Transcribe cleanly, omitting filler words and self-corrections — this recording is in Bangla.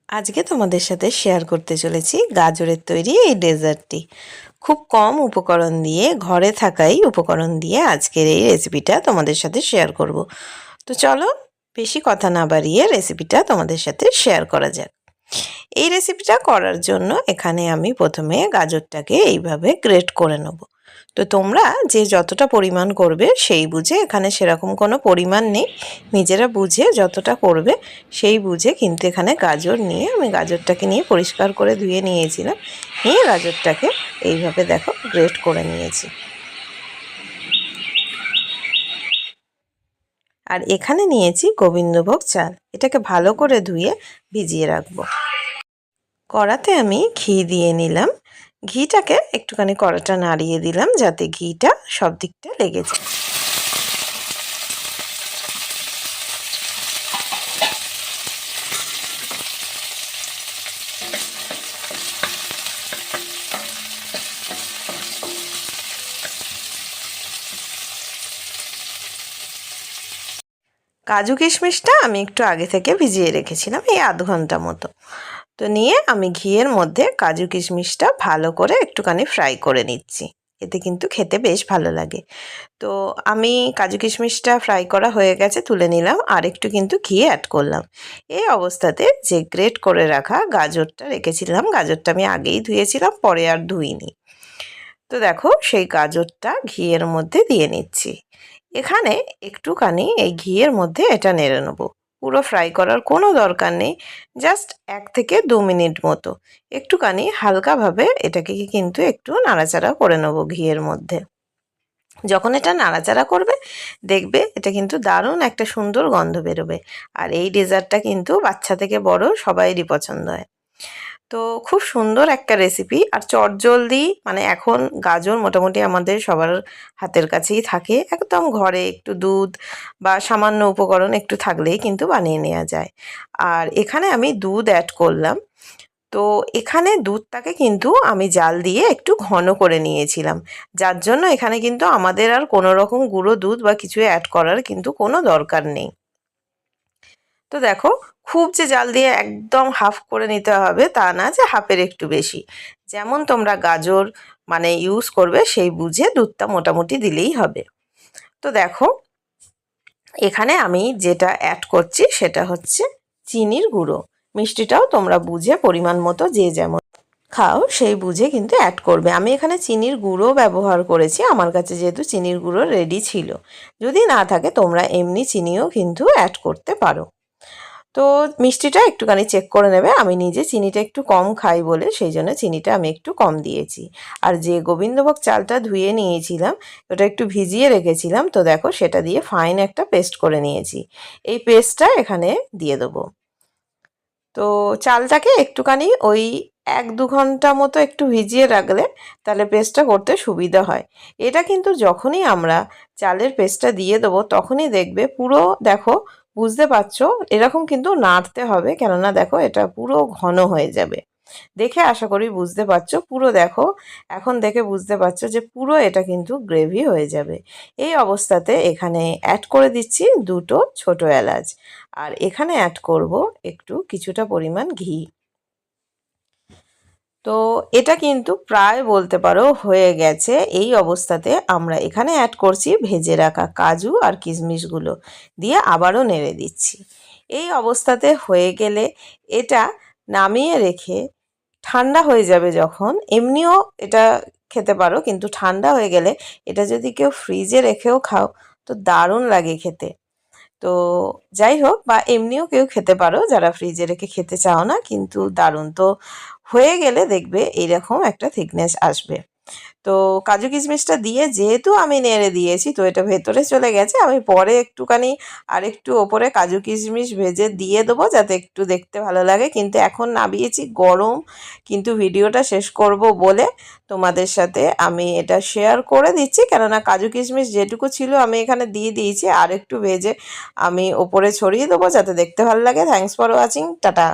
আজকে তোমাদের সাথে শেয়ার করতে চলেছি গাজরের তৈরি এই ডেজার্টটি। খুব কম উপকরণ দিয়ে, ঘরে থাকাই উপকরণ দিয়ে আজকের এই রেসিপিটা তোমাদের সাথে শেয়ার করব। তো চলো বেশি কথা না বাড়িয়ে রেসিপিটা তোমাদের সাথে শেয়ার করা যাক। এই রেসিপিটা করার জন্য এখানে আমি প্রথমে গাজরটাকে এইভাবে গ্রেট করে নেব। তো তোমরা যে যতটা পরিমাণ করবে সেই বুঝে, এখানে সেরকম কোনো পরিমাণ নেই, নিজেরা বুঝে যতটা করবে সেই বুঝে কিন্তু এখানে গাজর নিয়ে আমি গাজরটাকে নিয়ে পরিষ্কার করে ধুয়ে নিয়েছিলাম, নিয়ে গাজরটাকে এইভাবে দেখো গ্রেট করে নিয়েছি। আর এখানে নিয়েছি গোবিন্দভোগ চাল, এটাকে ভালো করে ধুয়ে ভিজিয়ে রাখবো। কড়াতে আমি ঘি দিয়ে নিলাম, ঘিটাকে একটুখানি কড়াটা নাড়িয়ে দিলাম যাতে ঘিটা সব দিকটা লেগে যায়। কাজু কিশমিশটা আমি একটু আগে থেকে ভিজিয়ে রেখেছিলাম, এই আধ ঘন্টা মতো। তো নিয়ে আমি ঘিয়ের মধ্যে কাজু কিশমিশটা ভালো করে একটুখানি ফ্রাই করে নিচ্ছি, এতে কিন্তু খেতে বেশ ভালো লাগে। তো আমি কাজু কিশমিশটা ফ্রাই করা হয়ে গেছে, তুলে নিলাম, আর একটু কিন্তু ঘি অ্যাড করলাম। এই অবস্থাতে যে গ্রেট করে রাখা গাজরটা রেখেছিলাম, গাজরটা আমি আগেই ধুয়েছিলাম, পরে আর ধুইনি। তো দেখো সেই গাজরটা ঘিয়ের মধ্যে দিয়ে নিচ্ছি। এখানে একটুখানি এই ঘিয়ের মধ্যে এটা নেড়ে নেবো, পুরো ফ্রাই করার কোনো দরকার নেই, জাস্ট 1 থেকে 2 মিনিট মতো একটুখানি হালকাভাবে এটাকে কিন্তু একটু নাড়াচাড়া করে নেবো ঘিয়ের মধ্যে। যখন এটা নাড়াচাড়া করবে দেখবে এটা কিন্তু দারুণ একটা সুন্দর গন্ধ বেরোবে। আর এই ডেজার্টটা কিন্তু বাচ্চা থেকে বড় সবাইরই পছন্দ হয়। তো খুব সুন্দর একটা রেসিপি, আর চটজলদি, মানে এখন গাজর মোটামুটি আমাদের সবার হাতের কাছেই থাকে, একদম ঘরে একটু দুধ বা সামান্য উপকরণ একটু থাকলেই কিন্তু বানিয়ে নেওয়া যায়। আর এখানে আমি দুধ অ্যাড করলাম। তো এখানে দুধটাকে কিন্তু আমি জাল দিয়ে একটু ঘন করে নিয়েছিলাম, যার জন্য এখানে কিন্তু আমাদের আর কোনো রকম গুঁড়ো দুধ বা কিছু অ্যাড করার কিন্তু কোনো দরকার নেই। তো দেখো, খুব যে জাল দিয়ে একদম হাফ করে নিতে হবে তা না, যে হাফের একটু বেশি, যেমন তোমরা গাজর মানে ইউজ করবে সেই বুঝে দুধটা মোটামুটি দিলেই হবে। তো দেখো এখানে আমি যেটা অ্যাড করছি সেটা হচ্ছে চিনির গুঁড়ো। মিষ্টিটাও তোমরা বুঝে পরিমাণ মতো যে যেমন খাও সেই বুঝে কিন্তু অ্যাড করবে। আমি এখানে চিনির গুঁড়ো ব্যবহার করেছি, আমার কাছে যেহেতু চিনির গুঁড়ো রেডি ছিল। যদি না থাকে তোমরা এমনি চিনিও কিন্তু অ্যাড করতে পারো। তো মিষ্টিটা একটুখানি চেক করে নেবে, আমি নিজে চিনিটা একটু কম খাই বলে সেই জন্য চিনিটা আমি একটু কম দিয়েছি। আর যে গোবিন্দভোগ চালটা ধুয়ে নিয়েছিলাম, ওটা একটু ভিজিয়ে রেখেছিলাম, তো দেখো সেটা দিয়ে ফাইন একটা পেস্ট করে নিয়েছি। এই পেস্টটা এখানে দিয়ে দেবো। তো চালটাকে একটুখানি ওই 1-2 ঘন্টা মতো একটু ভিজিয়ে রাখলে তাহলে পেস্টটা করতে সুবিধা হয়। এটা কিন্তু যখনই আমরা চালের পেস্টটা দিয়ে দেবো তখনই দেখবে পুরো, দেখো বুঝতে পারছো, এরকম কিন্তু নাড়তে হবে, কেননা দেখো এটা পুরো ঘন হয়ে যাবে। দেখে আশা করি বুঝতে পারছো, পুরো দেখো এখন দেখে বুঝতে পারছো যে পুরো এটা কিন্তু গ্রেভি হয়ে যাবে। এই অবস্থাতে এখানে অ্যাড করে দিচ্ছি 2টো ছোট এলাচ, আর এখানে অ্যাড করব একটু কিছুটা পরিমাণ ঘি। তো এটা কিন্তু প্রায় বলতে পারো হয়ে গেছে। এই অবস্থাতে আমরা এখানে অ্যাড করছি ভেজে রাখা কাজু আর কিশমিশগুলো, দিয়ে আবারও নেড়ে দিচ্ছি। এই অবস্থাতে হয়ে গেলে এটা নামিয়ে রেখে ঠান্ডা হয়ে যাবে যখন, এমনিও এটা খেতে পারো, কিন্তু ঠান্ডা হয়ে গেলে এটা যদি কেউ ফ্রিজে রেখেও খাও তো দারুণ লাগে খেতে। তো যাই হোক, বা এমনিও কেউ খেতে পারো যারা ফ্রিজে রেখে খেতে চাও না, কিন্তু দারুণ। তো হয়ে গেলে দেখবে এইরকম একটা থিকনেস আসবে। তো কাজু কিশমিশটা দিয়ে যেহেতু আমি নেড়ে দিয়েছি, তো এটা ভেতরে চলে গেছে, আমি পরে একটুখানি আর একটু ওপরে কাজু কিশমিশ ভেজে দিয়ে দেবো যাতে একটু দেখতে ভালো লাগে। কিন্তু এখন নামিয়েছি গরম, কিন্তু ভিডিওটা শেষ করব বলে তোমাদের সাথে আমি এটা শেয়ার করে দিচ্ছি, কেননা কাজু কিশমিশ যেটুকু ছিল আমি এখানে দিয়ে দিয়েছি, আর একটু ভেজে আমি ওপরে ছড়িয়ে দেবো যাতে দেখতে ভালো লাগে। Thanks for watching, tata.